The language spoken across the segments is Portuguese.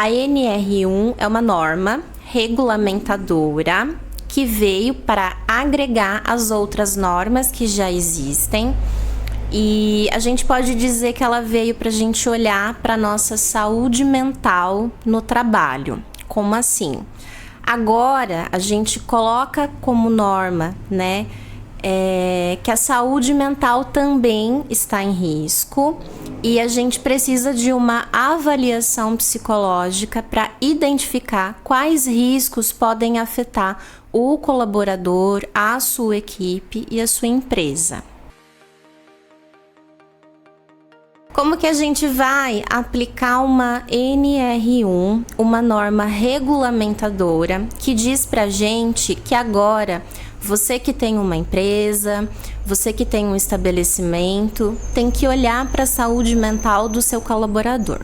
A NR1 é uma norma regulamentadora que veio para agregar as outras normas que já existem. E a gente pode dizer que ela veio para a gente olhar para a nossa saúde mental no trabalho. Como assim? Agora a gente coloca como norma, né, que a saúde mental também está em risco e a gente precisa de uma avaliação psicológica para identificar quais riscos podem afetar o colaborador, a sua equipe e a sua empresa. Como que a gente vai aplicar uma NR1, uma norma regulamentadora, que diz pra gente que agora você que tem uma empresa, você que tem um estabelecimento, tem que olhar para a saúde mental do seu colaborador.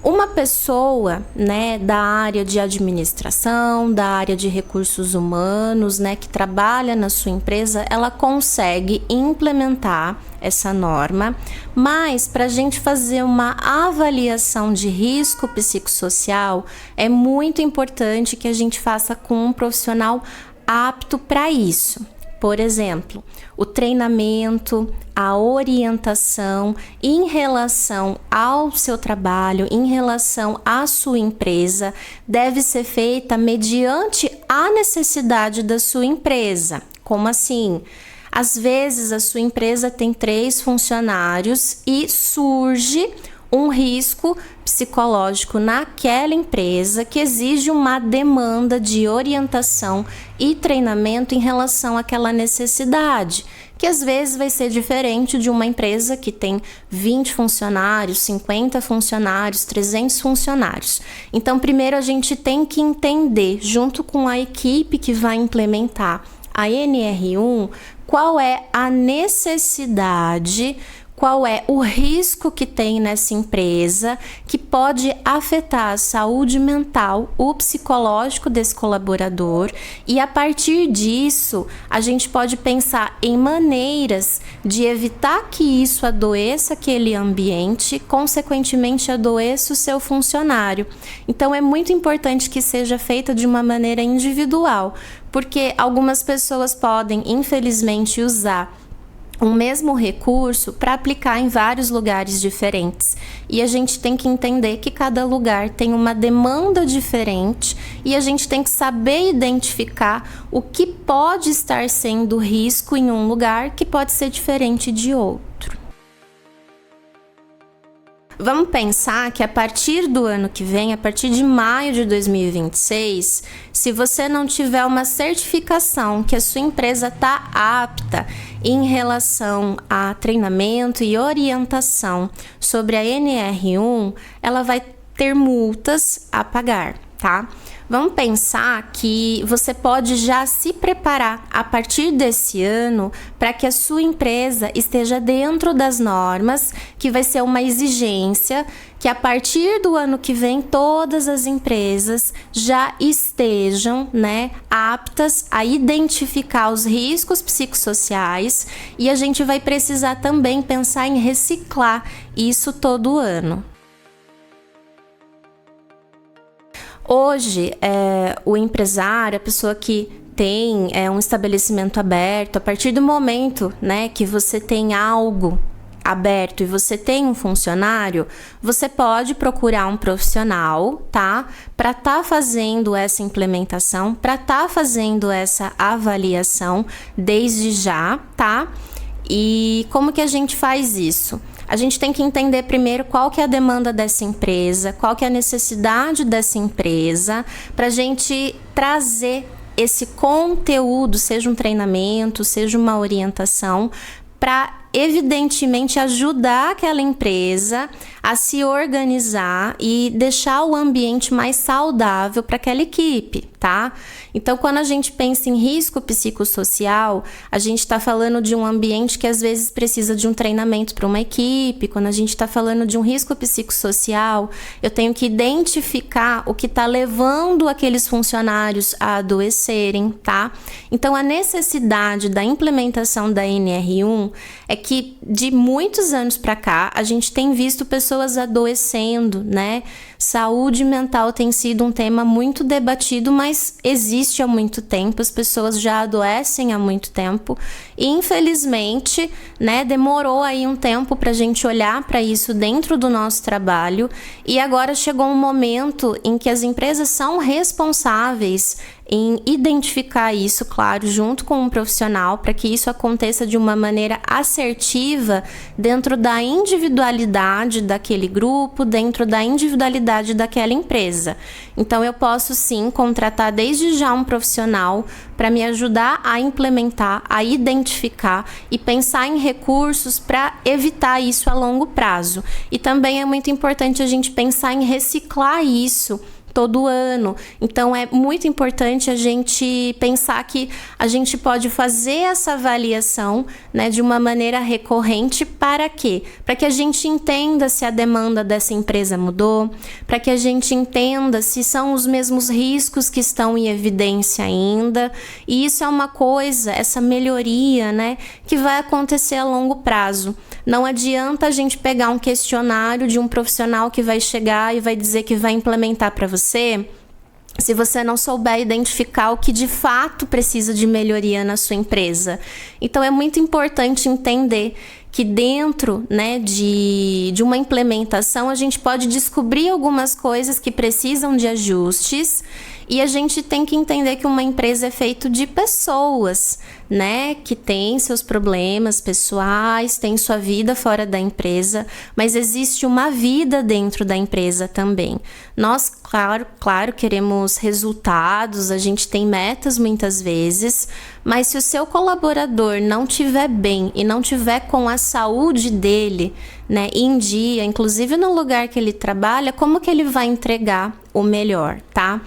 Uma pessoa, né, da área de administração, da área de recursos humanos, né, que trabalha na sua empresa, ela consegue implementar essa norma, mas para a gente fazer uma avaliação de risco psicossocial, é muito importante que a gente faça com um profissional apto para isso. Por exemplo, o treinamento, a orientação em relação ao seu trabalho, em relação à sua empresa, deve ser feita mediante a necessidade da sua empresa. Como assim? Às vezes a sua empresa tem 3 funcionários e surge um risco psicológico naquela empresa que exige uma demanda de orientação e treinamento em relação àquela necessidade, que às vezes vai ser diferente de uma empresa que tem 20 funcionários, 50 funcionários, 300 funcionários. Então, primeiro a gente tem que entender, junto com a equipe que vai implementar a NR1, qual é a necessidade, qual é o risco que tem nessa empresa que pode afetar a saúde mental, o psicológico desse colaborador, e a partir disso a gente pode pensar em maneiras de evitar que isso adoeça aquele ambiente, consequentemente adoeça o seu funcionário. Então é muito importante que seja feita de uma maneira individual, porque algumas pessoas podem, infelizmente, usar o mesmo recurso para aplicar em vários lugares diferentes. E a gente tem que entender que cada lugar tem uma demanda diferente e a gente tem que saber identificar o que pode estar sendo risco em um lugar que pode ser diferente de outro. Vamos pensar que a partir do ano que vem, a partir de maio de 2026, se você não tiver uma certificação que a sua empresa está apta em relação a treinamento e orientação sobre a NR1, ela vai ter multas a pagar, tá? Vamos pensar que você pode já se preparar a partir desse ano para que a sua empresa esteja dentro das normas, que vai ser uma exigência que a partir do ano que vem todas as empresas já estejam, né, aptas a identificar os riscos psicossociais, e a gente vai precisar também pensar em reciclar isso todo ano. Hoje, o empresário, a pessoa que tem um estabelecimento aberto, a partir do momento, né, que você tem algo aberto e você tem um funcionário, você pode procurar um profissional, tá? Para estar fazendo essa implementação, para estar fazendo essa avaliação desde já, tá? E como que a gente faz isso? A gente tem que entender primeiro qual que é a demanda dessa empresa, qual que é a necessidade dessa empresa, para a gente trazer esse conteúdo, seja um treinamento, seja uma orientação, para evidentemente ajudar aquela empresa a se organizar e deixar o ambiente mais saudável para aquela equipe, tá? Então, quando a gente pensa em risco psicossocial, a gente está falando de um ambiente que às vezes precisa de um treinamento para uma equipe. Quando a gente está falando de um risco psicossocial, eu tenho que identificar o que está levando aqueles funcionários a adoecerem, tá? Então, a necessidade da implementação da NR1 é que de muitos anos para cá a gente tem visto pessoas adoecendo, né? Saúde mental tem sido um tema muito debatido, mas existe há muito tempo, as pessoas já adoecem há muito tempo e infelizmente, né, demorou aí um tempo para a gente olhar para isso dentro do nosso trabalho e agora chegou um momento em que as empresas são responsáveis em identificar isso, claro, junto com um profissional, para que isso aconteça de uma maneira assertiva dentro da individualidade daquele grupo, dentro da individualidade daquela empresa. Então, eu posso sim contratar desde já um profissional para me ajudar a implementar, a identificar e pensar em recursos para evitar isso a longo prazo. E também é muito importante a gente pensar em reciclar isso todo ano. Então é muito importante a gente pensar que a gente pode fazer essa avaliação, né, de uma maneira recorrente. Para quê? Para que a gente entenda se a demanda dessa empresa mudou, para que a gente entenda se são os mesmos riscos que estão em evidência ainda. E isso é uma coisa, essa melhoria, né, que vai acontecer a longo prazo. Não adianta a gente pegar um questionário de um profissional que vai chegar e vai dizer que vai implementar para você, se você não souber identificar o que de fato precisa de melhoria na sua empresa. Então é muito importante entender que dentro, né, de uma implementação a gente pode descobrir algumas coisas que precisam de ajustes e a gente tem que entender que uma empresa é feita de pessoas, né, que tem seus problemas pessoais, tem sua vida fora da empresa, mas existe uma vida dentro da empresa também. Nós, claro, queremos resultados, a gente tem metas muitas vezes, mas se o seu colaborador não estiver bem e não estiver com a saúde dele, né, em dia, inclusive no lugar que ele trabalha, como que ele vai entregar o melhor, tá?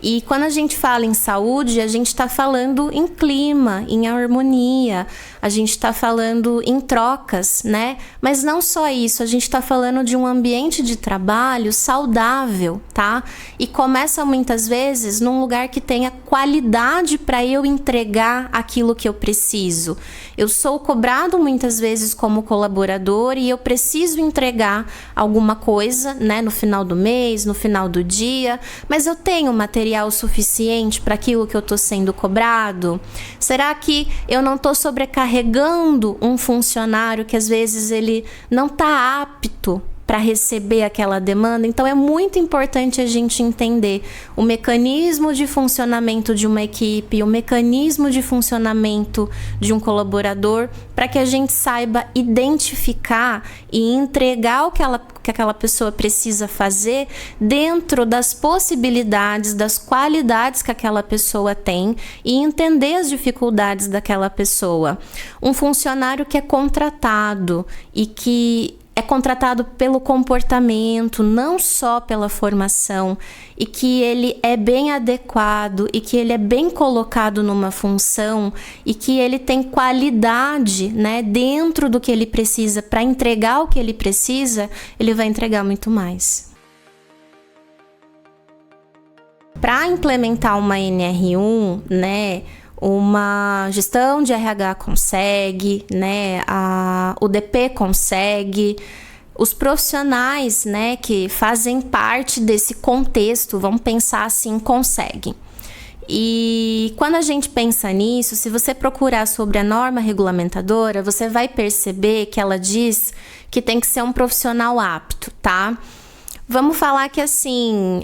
E quando a gente fala em saúde, a gente está falando em clima, em harmonia, a gente está falando em trocas, né? Mas não só isso, a gente está falando de um ambiente de trabalho saudável, tá? E começa muitas vezes num lugar que tenha qualidade para eu entregar aquilo que eu preciso. Eu sou cobrado muitas vezes como colaborador e eu preciso entregar alguma coisa, né? No final do mês, no final do dia, mas eu tenho material suficiente para aquilo que eu estou sendo cobrado? Será que eu não estou sobrecarregando um funcionário que às vezes ele não está apto para receber aquela demanda? Então é muito importante a gente entender o mecanismo de funcionamento de uma equipe, o mecanismo de funcionamento de um colaborador, para que a gente saiba identificar e entregar o que aquela pessoa precisa fazer dentro das possibilidades, das qualidades que aquela pessoa tem e entender as dificuldades daquela pessoa. Um funcionário que é contratado e que é contratado pelo comportamento, não só pela formação, e que ele é bem adequado e que ele é bem colocado numa função e que ele tem qualidade, né, dentro do que ele precisa para entregar o que ele precisa, ele vai entregar muito mais. Para implementar uma NR1, né, uma gestão de RH consegue, né? O DP consegue. Os profissionais, né, que fazem parte desse contexto, vamos pensar assim, conseguem. E quando a gente pensa nisso, se você procurar sobre a norma regulamentadora, você vai perceber que ela diz que tem que ser um profissional apto, tá? Vamos falar que assim,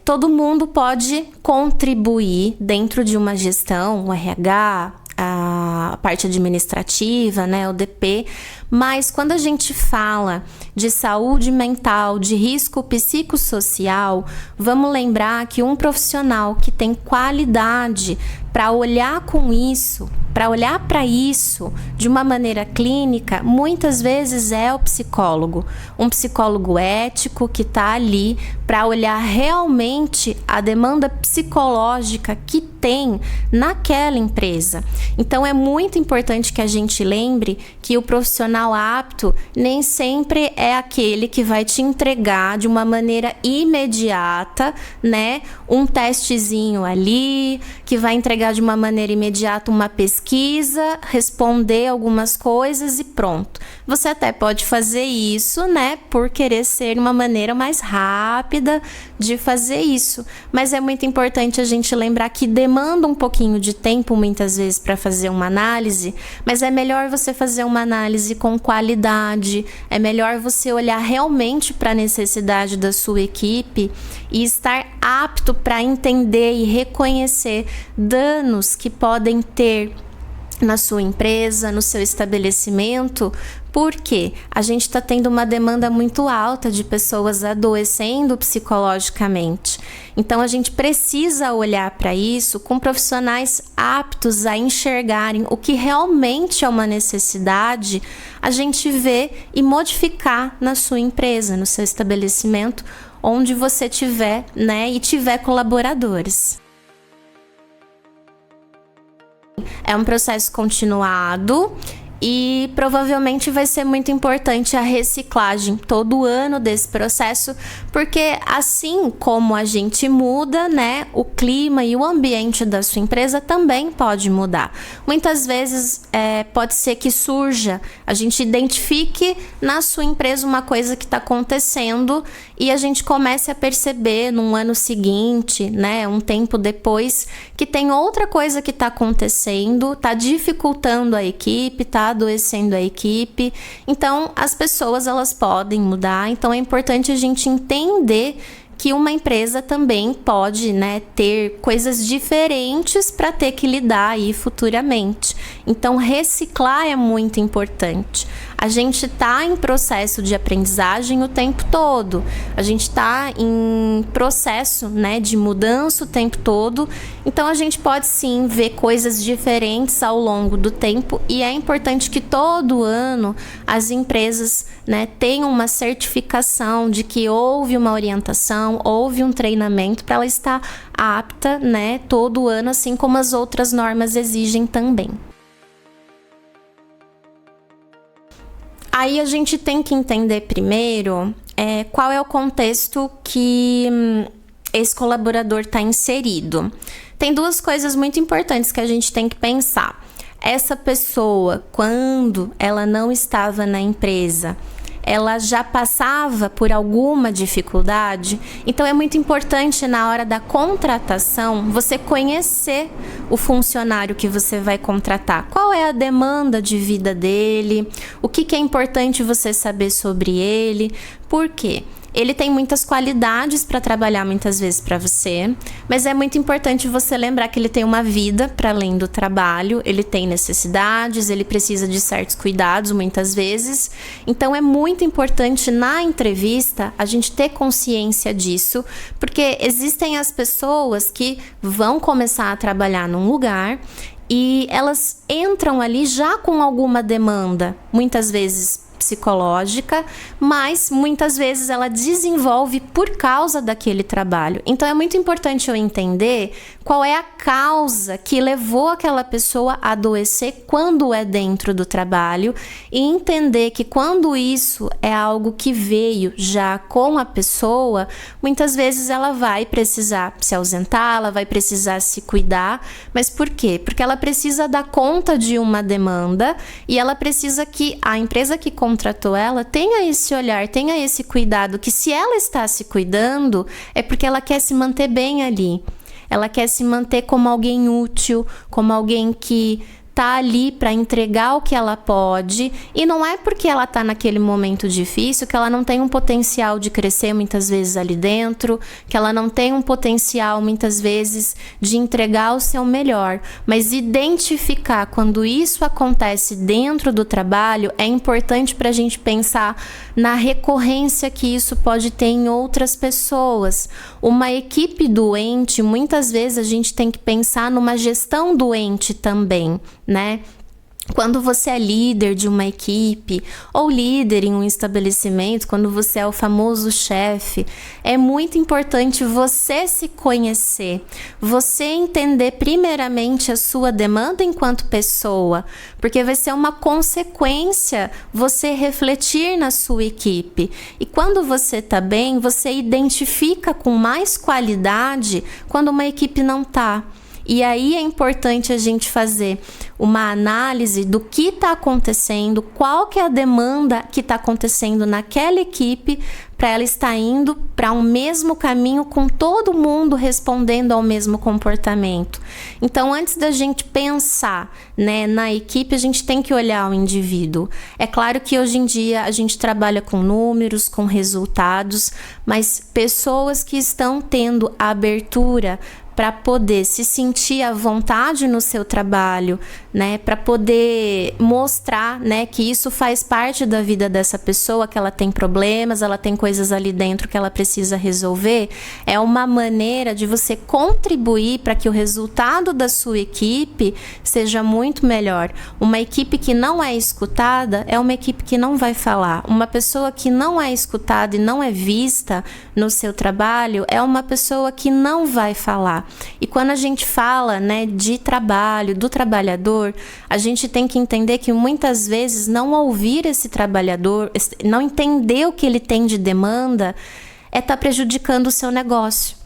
todo mundo pode contribuir dentro de uma gestão, o RH, a parte administrativa, né, o DP, mas quando a gente fala de saúde mental, de risco psicossocial, vamos lembrar que um profissional que tem qualidade para olhar com isso, para olhar para isso de uma maneira clínica, muitas vezes é o psicólogo. Um psicólogo ético que está ali para olhar realmente a demanda psicológica que tem naquela empresa. Então é muito importante que a gente lembre que o profissional apto nem sempre é aquele que vai te entregar de uma maneira imediata, né, um testezinho ali, que vai entregar de uma maneira imediata uma pesquisa pesquisa, responder algumas coisas e pronto. Você até pode fazer isso, né, por querer ser uma maneira mais rápida de fazer isso. Mas é muito importante a gente lembrar que demanda um pouquinho de tempo, muitas vezes, para fazer uma análise, mas é melhor você fazer uma análise com qualidade, é melhor você olhar realmente para a necessidade da sua equipe e estar apto para entender e reconhecer danos que podem ter na sua empresa, no seu estabelecimento, porque a gente está tendo uma demanda muito alta de pessoas adoecendo psicologicamente. Então, a gente precisa olhar para isso com profissionais aptos a enxergarem o que realmente é uma necessidade, a gente ver e modificar na sua empresa, no seu estabelecimento, onde você tiver, né, e tiver colaboradores. É um processo continuado e provavelmente vai ser muito importante a reciclagem todo ano desse processo, porque assim como a gente muda, né, o clima e o ambiente da sua empresa também pode mudar. Muitas vezes pode ser que surja, a gente identifique na sua empresa uma coisa que está acontecendo e a gente comece a perceber num ano seguinte, né, um tempo depois, que tem outra coisa que está acontecendo, está dificultando a equipe, está adoecendo a equipe. Então, as pessoas, elas podem mudar. Então, é importante a gente entender que uma empresa também pode, né, ter coisas diferentes para ter que lidar aí futuramente. Então, reciclar é muito importante. A gente está em processo de aprendizagem o tempo todo. A gente está em processo, né, de mudança o tempo todo. Então, a gente pode sim ver coisas diferentes ao longo do tempo. E é importante que todo ano as empresas, né, tenham uma certificação de que houve uma orientação, houve um treinamento para ela estar apta, né, todo ano, assim como as outras normas exigem também. Aí a gente tem que entender primeiro qual é o contexto que esse colaborador está inserido. Tem duas coisas muito importantes que a gente tem que pensar. Essa pessoa, quando ela não estava na empresa, ela já passava por alguma dificuldade, então é muito importante na hora da contratação você conhecer o funcionário que você vai contratar. Qual é a demanda de vida dele? O que é importante você saber sobre ele? Por quê? Ele tem muitas qualidades para trabalhar muitas vezes para você, mas é muito importante você lembrar que ele tem uma vida para além do trabalho, ele tem necessidades, ele precisa de certos cuidados muitas vezes. Então é muito importante na entrevista a gente ter consciência disso, porque existem as pessoas que vão começar a trabalhar num lugar e elas entram ali já com alguma demanda, muitas vezes psicológica, mas muitas vezes ela desenvolve por causa daquele trabalho. Então é muito importante eu entender qual é a causa que levou aquela pessoa a adoecer quando é dentro do trabalho e entender que quando isso é algo que veio já com a pessoa, muitas vezes ela vai precisar se ausentar, ela vai precisar se cuidar. Mas por quê? Porque ela precisa dar conta de uma demanda e ela precisa que a empresa que contratou ela tenha esse olhar, tenha esse cuidado, que se ela está se cuidando é porque ela quer se manter bem ali. Ela quer se manter como alguém útil, como alguém que tá ali para entregar o que ela pode, e não é porque ela tá naquele momento difícil que ela não tem um potencial de crescer muitas vezes ali dentro, que ela não tem um potencial muitas vezes de entregar o seu melhor, mas identificar quando isso acontece dentro do trabalho é importante para a gente pensar na recorrência que isso pode ter em outras pessoas. Uma equipe doente, muitas vezes a gente tem que pensar numa gestão doente também, né? Quando você é líder de uma equipe ou líder em um estabelecimento, quando você é o famoso chefe, é muito importante você se conhecer, você entender primeiramente a sua demanda enquanto pessoa, porque vai ser uma consequência você refletir na sua equipe. E quando você está bem, você identifica com mais qualidade quando uma equipe não está. E aí é importante a gente fazer uma análise do que está acontecendo, qual que é a demanda que está acontecendo naquela equipe, para ela estar indo para um mesmo caminho com todo mundo respondendo ao mesmo comportamento. Então, antes da gente pensar, né, na equipe, a gente tem que olhar o indivíduo. É claro que hoje em dia a gente trabalha com números, com resultados, mas pessoas que estão tendo a abertura para poder se sentir à vontade no seu trabalho, né, para poder mostrar, né, que isso faz parte da vida dessa pessoa, que ela tem problemas, ela tem coisas ali dentro que ela precisa resolver, é uma maneira de você contribuir para que o resultado da sua equipe seja muito melhor. Uma equipe que não é escutada é uma equipe que não vai falar. Uma pessoa que não é escutada e não é vista no seu trabalho é uma pessoa que não vai falar. E quando a gente fala, né, de trabalho, do trabalhador, a gente tem que entender que muitas vezes não ouvir esse trabalhador, não entender o que ele tem de demanda, tá prejudicando o seu negócio.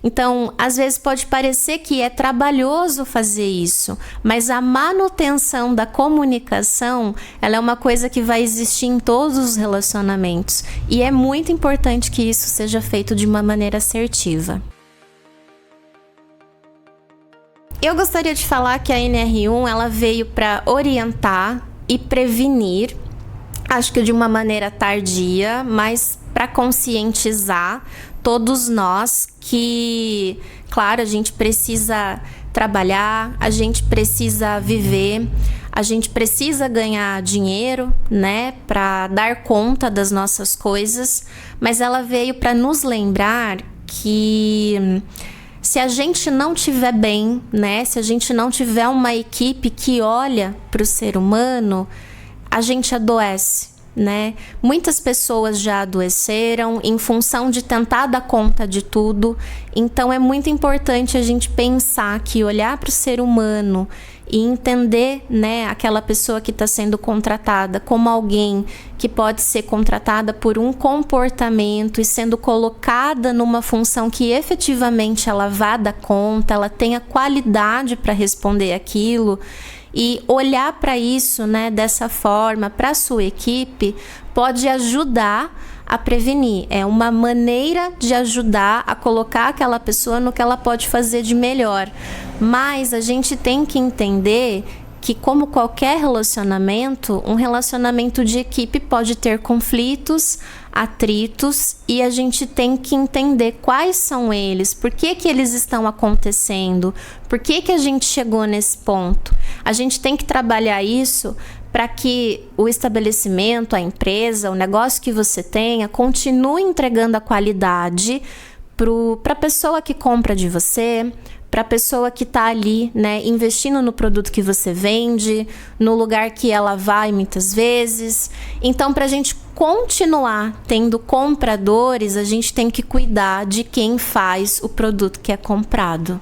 Então, às vezes pode parecer que é trabalhoso fazer isso, mas a manutenção da comunicação, ela é uma coisa que vai existir em todos os relacionamentos. E é muito importante que isso seja feito de uma maneira assertiva. Eu gostaria de falar que a NR1 ela veio para orientar e prevenir, acho que de uma maneira tardia, mas para conscientizar todos nós que, claro, a gente precisa trabalhar, a gente precisa viver, a gente precisa ganhar dinheiro, né, para dar conta das nossas coisas, mas ela veio para nos lembrar que se a gente não tiver bem, né, se a gente não tiver uma equipe que olha para o ser humano, a gente adoece, né? Muitas pessoas já adoeceram em função de tentar dar conta de tudo. Então é muito importante a gente pensar que olhar para o ser humano e entender, né, aquela pessoa que está sendo contratada como alguém que pode ser contratada por um comportamento e sendo colocada numa função que efetivamente ela vá dar conta, ela tenha qualidade para responder aquilo. E olhar para isso, né, dessa forma, para a sua equipe, pode ajudar a prevenir. É uma maneira de ajudar a colocar aquela pessoa no que ela pode fazer de melhor. Mas a gente tem que entender que, como qualquer relacionamento, um relacionamento de equipe pode ter conflitos, atritos, e a gente tem que entender quais são eles, por que que eles estão acontecendo, por que que a gente chegou nesse ponto. A gente tem que trabalhar isso para que o estabelecimento, a empresa, o negócio que você tenha, continue entregando a qualidade para a pessoa que compra de você, para a pessoa que está ali, né, investindo no produto que você vende, no lugar que ela vai muitas vezes. Então, para a gente continuar tendo compradores, a gente tem que cuidar de quem faz o produto que é comprado.